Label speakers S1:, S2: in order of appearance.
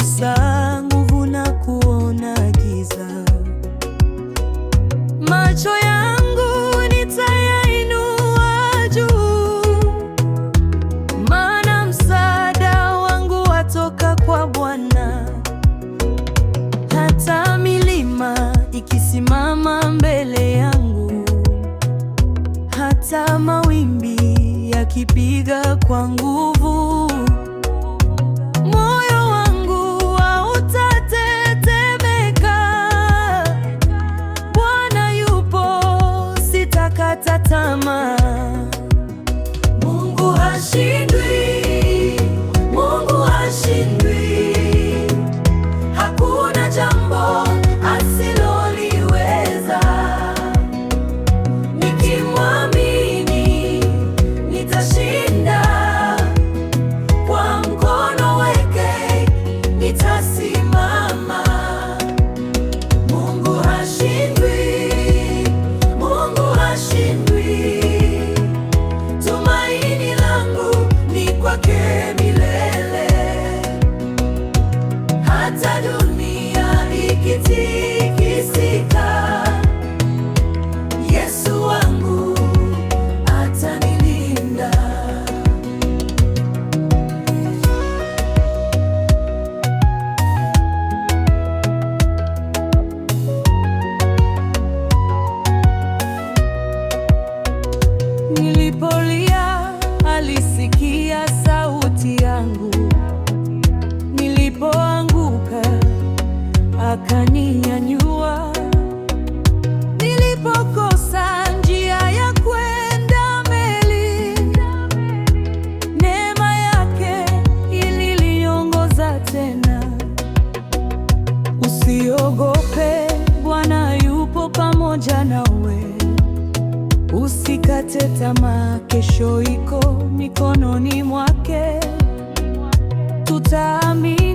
S1: nilikosa nguvu na kuona giza. Macho yangu nitayainua juu, maana msaada wangu watoka kwa Bwana. Hata milima ikisimama mbele yangu, hata mawimbi yakipiga kwa nguvu, moyo wangu hautatetemeka. Bwana yupo, sitakata tamaa. Mungu hashindwi, Mungu hashindwi. Hakuna jambo asiloliweza. Nikimwamini nitashinda, kwa mkono wake nitasimama. Mungu hashindwi, Mungu hashindwi. Tumaini langu ni kwake milele. Hata dunia ikitikisika, Yesu wangu atanilinda. Nilipolia alisikia sauti yangu, nilipoanguka akaninyanyua, nilipokosa njia ya kwenda mbele, neema yake iliniongoza tena. Usiogope, Bwana yupo pamoja nawe. Usikate tamaa, kesho iko mikononi mwake. Tutaamini